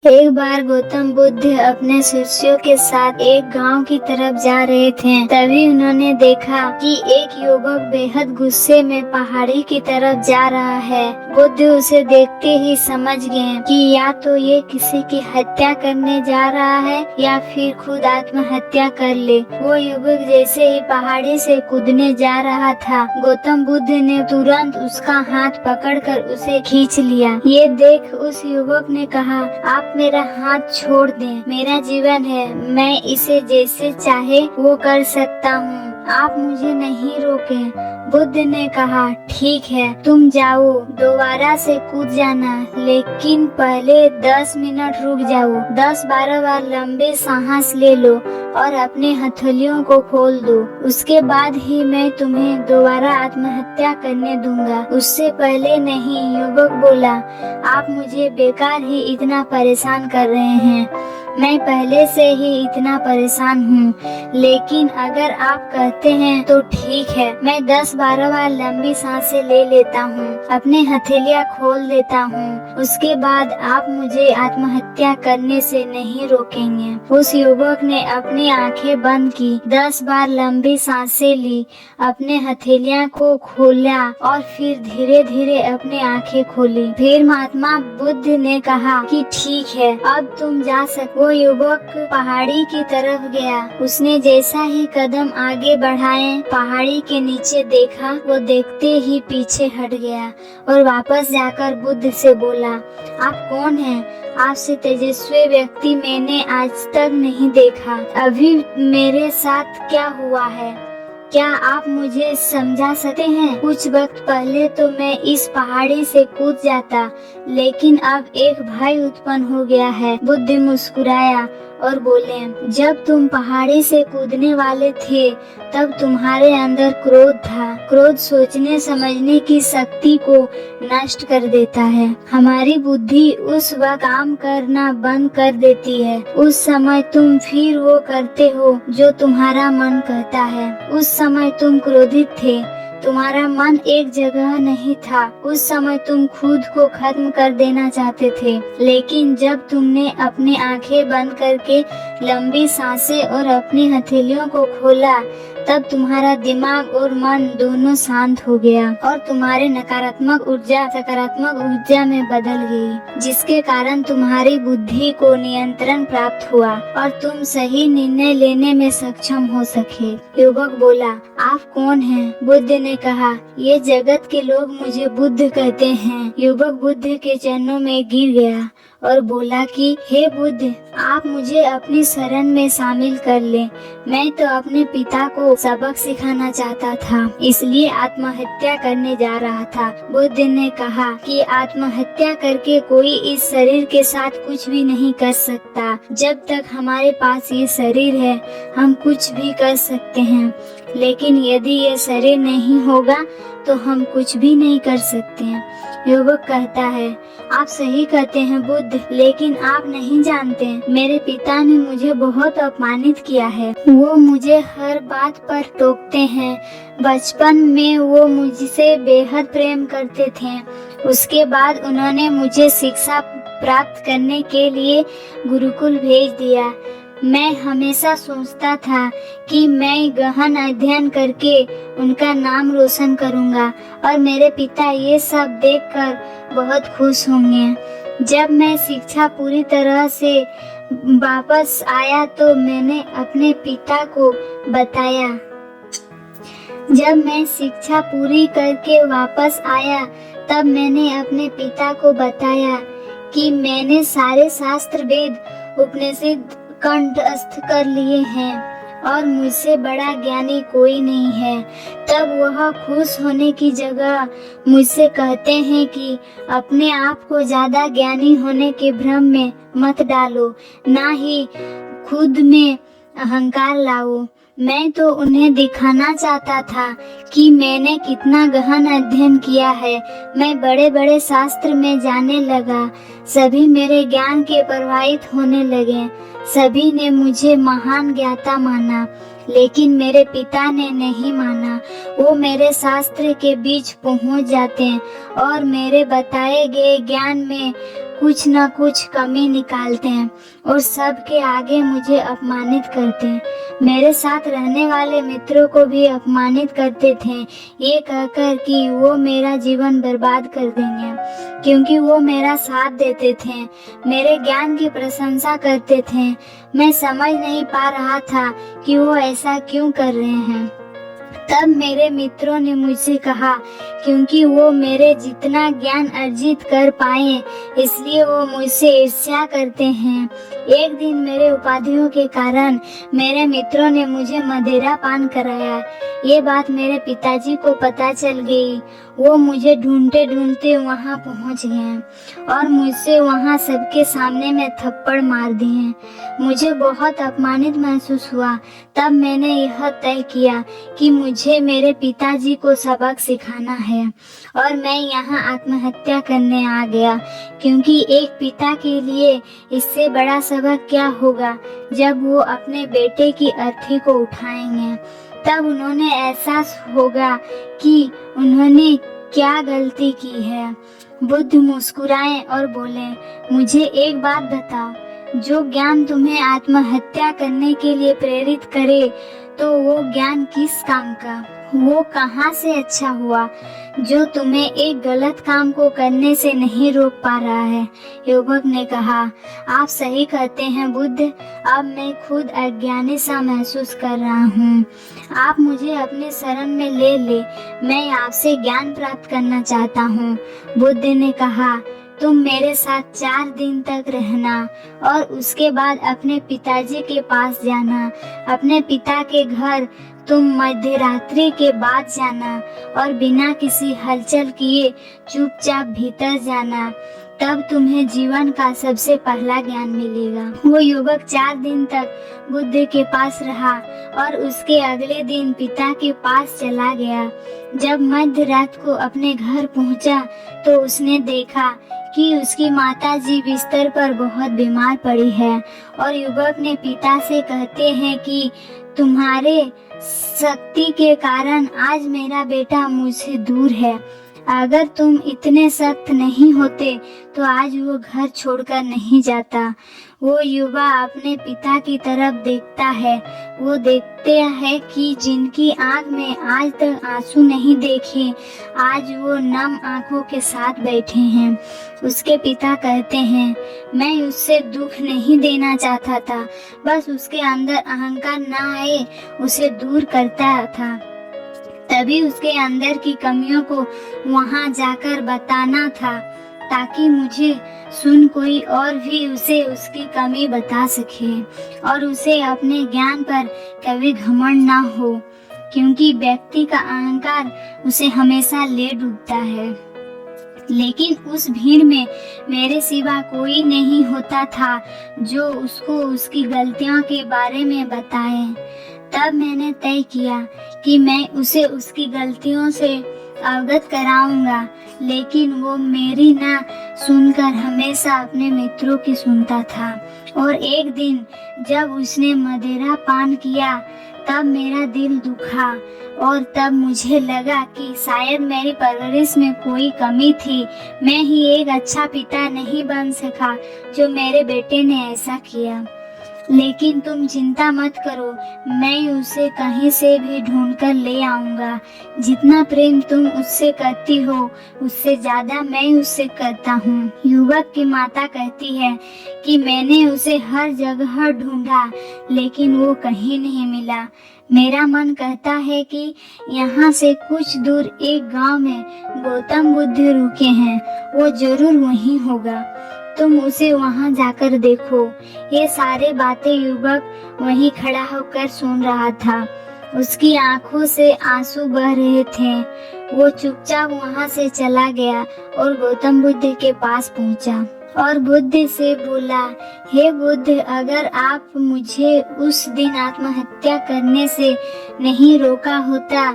एक बार गौतम बुद्ध अपने शिष्यों के साथ एक गांव की तरफ जा रहे थे। तभी उन्होंने देखा कि एक युवक बेहद गुस्से में पहाड़ी की तरफ जा रहा है। बुद्ध उसे देखते ही समझ गए कि या तो ये किसी की हत्या करने जा रहा है या फिर खुद आत्महत्या कर ले। वो युवक जैसे ही पहाड़ी से कूदने जा रहा था, गौतम बुद्ध ने तुरंत उसका हाथ पकड़कर उसे खींच लिया। ये देख उस युवक ने कहा, आप मेरा हाथ छोड़ दें, मेरा जीवन है, मैं इसे जैसे चाहे वो कर सकता हूँ, आप मुझे नहीं रोकें। बुद्ध ने कहा, ठीक है, तुम जाओ, दोबारा से कूद जाना, लेकिन पहले 10 मिनट रुक जाओ, 10-12 बार लंबे सांस ले लो और अपने हथेलियों को खोल दो, उसके बाद ही मैं तुम्हें दोबारा आत्महत्या करने दूंगा, उससे पहले नहीं। युवक बोला, आप मुझे बेकार ही इतना परेशान कर रहे हैं, मैं पहले से ही इतना परेशान हूँ, लेकिन अगर आप कहते हैं तो ठीक है, मैं 10-12 बार लंबी सांसें ले लेता हूँ, अपने हथेलियाँ खोल देता हूँ, उसके बाद आप मुझे आत्महत्या करने से नहीं रोकेंगे। उस युवक ने अपनी आंखें बंद की, 10 बार लंबी सांसें ली, अपने हथेलियाँ को खोला और फिर धीरे धीरे अपनी आंखें खोली। फिर महात्मा बुद्ध ने कहा कि ठीक है, अब तुम जा सकते। वो युवक पहाड़ी की तरफ गया। उसने जैसा ही कदम आगे बढ़ाए, पहाड़ी के नीचे देखा, वो देखते ही पीछे हट गया और वापस जाकर बुद्ध से बोला, आप कौन हैं? आपसे तेजस्वी व्यक्ति मैंने आज तक नहीं देखा। अभी मेरे साथ क्या हुआ है, क्या आप मुझे समझा सकते हैं? कुछ वक्त पहले तो मैं इस पहाड़ी से कूद जाता, लेकिन अब एक भय उत्पन्न हो गया है। बुद्ध मुस्कुराया और बोले, जब तुम पहाड़ी से कूदने वाले थे तब तुम्हारे अंदर क्रोध था। क्रोध सोचने समझने की शक्ति को नष्ट कर देता है। हमारी बुद्धि उस वक्त काम करना बंद कर देती है। उस समय तुम फिर वो करते हो जो तुम्हारा मन कहता है। उस समय तुम क्रोधित थे, तुम्हारा मन एक जगह नहीं था। उस समय तुम खुद को खत्म कर देना चाहते थे, लेकिन जब तुमने अपनी आंखें बंद करके लंबी सांसें और अपनी हथेलियों को खोला, तब तुम्हारा दिमाग और मन दोनों शांत हो गया और तुम्हारी नकारात्मक ऊर्जा सकारात्मक ऊर्जा में बदल गई, जिसके कारण तुम्हारी बुद्धि को नियंत्रण प्राप्त हुआ और तुम सही निर्णय लेने में सक्षम हो सके। युवक बोला, आप कौन हैं? बुद्ध ने कहा, ये जगत के लोग मुझे बुद्ध कहते हैं। युवक बुद्ध के चरणों में गिर गया और बोला कि हे बुद्ध, आप मुझे अपनी शरण में शामिल कर ले। मैं तो अपने पिता को सबक सिखाना चाहता था, इसलिए आत्महत्या करने जा रहा था। बुद्ध ने कहा कि आत्महत्या करके कोई इस शरीर के साथ कुछ भी नहीं कर सकता। जब तक हमारे पास ये शरीर है, हम कुछ भी कर सकते हैं, लेकिन यदि ये शरीर नहीं होगा तो हम कुछ भी नहीं कर सकते हैं। युवक कहता है, आप सही कहते हैं बुद्ध, लेकिन आप नहीं जानते, मेरे पिता ने मुझे बहुत अपमानित किया है। वो मुझे हर बात पर टोकते हैं। बचपन में वो मुझसे बेहद प्रेम करते थे। उसके बाद उन्होंने मुझे शिक्षा प्राप्त करने के लिए गुरुकुल भेज दिया। मैं हमेशा सोचता था कि मैं गहन अध्ययन करके उनका नाम रोशन करूंगा और मेरे पिता ये सब देखकर बहुत खुश होंगे। जब मैं शिक्षा पूरी तरह से वापस आया तो मैंने अपने पिता को बताया। जब मैं शिक्षा पूरी करके वापस आया तब मैंने अपने पिता को बताया कि मैंने सारे शास्त्र वेद उपनिषद कंठस्थ कर लिए हैं और मुझसे बड़ा ज्ञानी कोई नहीं है। तब वह खुश होने की जगह मुझसे कहते हैं कि अपने आप को ज्यादा ज्ञानी होने के भ्रम में मत डालो, ना ही खुद में अहंकार लाओ। मैं तो उन्हें दिखाना चाहता था कि मैंने कितना गहन अध्ययन किया है। मैं बड़े बड़े शास्त्र में जाने लगा। सभी मेरे ज्ञान के प्रभावित होने लगे। सभी ने मुझे महान ज्ञाता माना। लेकिन मेरे पिता ने नहीं माना। वो मेरे शास्त्र के बीच पहुंच जाते हैं और मेरे बताए गए ज्ञान में कुछ न कुछ कमी निकालते हैं और सबके आगे मुझे अपमानित करते हैं। मेरे साथ रहने वाले मित्रों को भी अपमानित करते थे, ये कहकर कि वो मेरा जीवन बर्बाद कर देंगे, क्योंकि वो मेरा साथ देते थे, मेरे ज्ञान की प्रशंसा करते थे। मैं समझ नहीं पा रहा था कि वो ऐसा क्यों कर रहे हैं। तब मेरे मित्रों ने मुझसे कहा, क्योंकि वो मेरे जितना ज्ञान अर्जित कर पाए इसलिए वो मुझसे ईर्ष्या करते हैं। एक दिन मेरे उपाधियों के कारण मेरे मित्रों ने मुझे मदिरा पान कराया। ये बात मेरे पिताजी को पता चल गई। वो मुझे ढूंढते ढूंढते वहाँ पहुँच गए और मुझसे वहाँ सबके सामने में थप्पड़ मार दिए। मुझे बहुत अपमानित महसूस हुआ। तब मैंने यह तय किया कि मुझे मेरे पिताजी को सबक सिखाना है और मैं यहाँ आत्महत्या करने आ गया, क्योंकि एक पिता के लिए इससे बड़ा सबक क्या होगा जब वो अपने बेटे की अर्थी को उठाएंगे। तब उन्होंने एहसास होगा कि उन्होंने क्या गलती की है। बुद्ध मुस्कुराए और बोले, मुझे एक बात बताओ, जो ज्ञान तुम्हें आत्महत्या करने के लिए प्रेरित करे तो वो ज्ञान किस काम का, वो कहाँ से अच्छा हुआ जो तुम्हें एक गलत काम को करने से नहीं रोक पा रहा है। युवक ने कहा, आप सही कहते हैं बुद्ध, अब मैं खुद अज्ञानी सा महसूस कर रहा हूँ। आप मुझे अपने शरण में ले ले, मैं आपसे ज्ञान प्राप्त करना चाहता हूँ। बुद्ध ने कहा, तुम मेरे साथ 4 दिन तक रहना और उसके बाद अपने पिताजी के पास जाना। अपने पिता के घर तुम मध्यरात्रि के बाद जाना और बिना किसी हलचल किए चुपचाप भीतर जाना, तब तुम्हें जीवन का सबसे पहला ज्ञान मिलेगा। वो युवक 4 दिन तक बुद्ध के पास रहा और उसके अगले दिन पिता के पास चला गया। जब मध्य रात को अपने घर पहुंचा तो उसने देखा कि उसकी माताजी बिस्तर पर बहुत बीमार पड़ी है और युवक ने पिता से कहते हैं कि तुम्हारे शक्ति के कारण आज मेरा बेटा मुझसे दूर है। अगर तुम इतने सख्त नहीं होते तो आज वो घर छोड़कर नहीं जाता। वो युवा अपने पिता की तरफ देखता है। वो देखते हैं कि जिनकी आंख में आज तक आंसू नहीं देखे, आज वो नम आंखों के साथ बैठे हैं। उसके पिता कहते हैं, मैं उससे दुख नहीं देना चाहता था, बस उसके अंदर अहंकार ना आए उसे दूर करता था। तभी उसके अंदर की कमियों को वहां जाकर बताना था, ताकि मुझे सुन कोई और भी उसे उसकी कमी बता सके और उसे अपने ज्ञान पर कभी घमंड ना हो, क्योंकि व्यक्ति का अहंकार उसे हमेशा ले डूबता है। लेकिन उस भीड़ में मेरे सिवा कोई नहीं होता था जो उसको उसकी गलतियों के बारे में बताए। तब मैंने तय किया कि मैं उसे उसकी गलतियों से अवगत कराऊंगा, लेकिन वो मेरी ना सुनकर हमेशा अपने मित्रों की सुनता था। और एक दिन जब उसने मदिरा पान किया तब मेरा दिल दुखा और तब मुझे लगा कि शायद मेरी परवरिश में कोई कमी थी। मैं ही एक अच्छा पिता नहीं बन सका जो मेरे बेटे ने ऐसा किया। लेकिन तुम चिंता मत करो, मैं उसे कहीं से भी ढूंढ कर ले आऊंगा। जितना प्रेम तुम उससे करती हो उससे ज्यादा मैं उससे करता हूँ। युवक की माता कहती है कि मैंने उसे हर जगह ढूंढा लेकिन वो कहीं नहीं मिला। मेरा मन कहता है कि यहाँ से कुछ दूर एक गांव में गौतम बुद्ध रुके हैं, वो जरूर वहीं होगा। तुम उसे वहां जाकर देखो। ये सारे बातें युवक वहीं खड़ा होकर सुन रहा था। उसकी आंखों से आंसू बह रहे थे। वो चुपचाप वहां से चला गया और गौतम बुद्ध के पास पहुंचा और बुद्ध से बोला, हे बुद्ध, अगर आप मुझे उस दिन आत्महत्या करने से नहीं रोका होता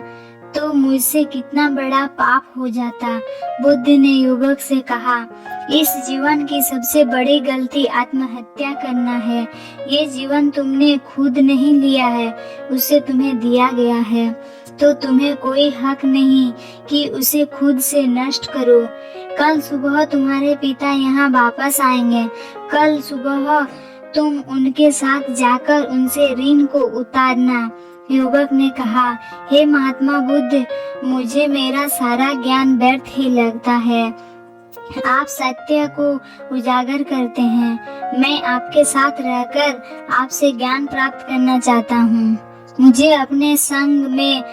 तो मुझसे कितना बड़ा पाप हो जाता। बुद्ध ने युवक से कहा, इस जीवन की सबसे बड़ी गलती आत्महत्या करना है। ये जीवन तुमने खुद नहीं लिया है, उसे तुम्हें दिया गया है, तो तुम्हें कोई हक नहीं कि उसे खुद से नष्ट करो। कल सुबह तुम्हारे पिता यहाँ वापस आएंगे। कल सुबह तुम उनके साथ जाकर उनसे ऋण को उतारना। युवक ने कहा, हे महात्मा बुद्ध, मुझे मेरा सारा ज्ञान व्यर्थ ही लगता है। आप सत्य को उजागर करते हैं। मैं आपके साथ रहकर आपसे ज्ञान प्राप्त करना चाहता हूँ। मुझे अपने संग में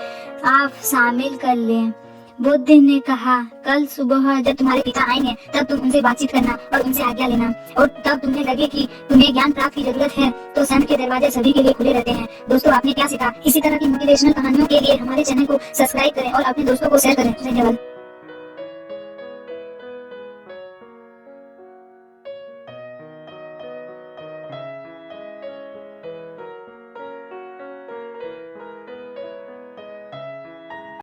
आप शामिल कर लें। बुद्ध ने कहा, कल सुबह जब तुम्हारे पिता आएंगे तब तुम उनसे बातचीत करना और उनसे आज्ञा लेना, और तब तुम्हें लगे कि तुम्हें ज्ञान प्राप्त की जरूरत है तो संत के दरवाजे सभी के लिए खुले रहते हैं। दोस्तों, आपने क्या सीखा? इसी तरह की मोटिवेशनल कहानियों के लिए हमारे चैनल को सब्सक्राइब करें और अपने दोस्तों को शेयर करें। धन्यवाद।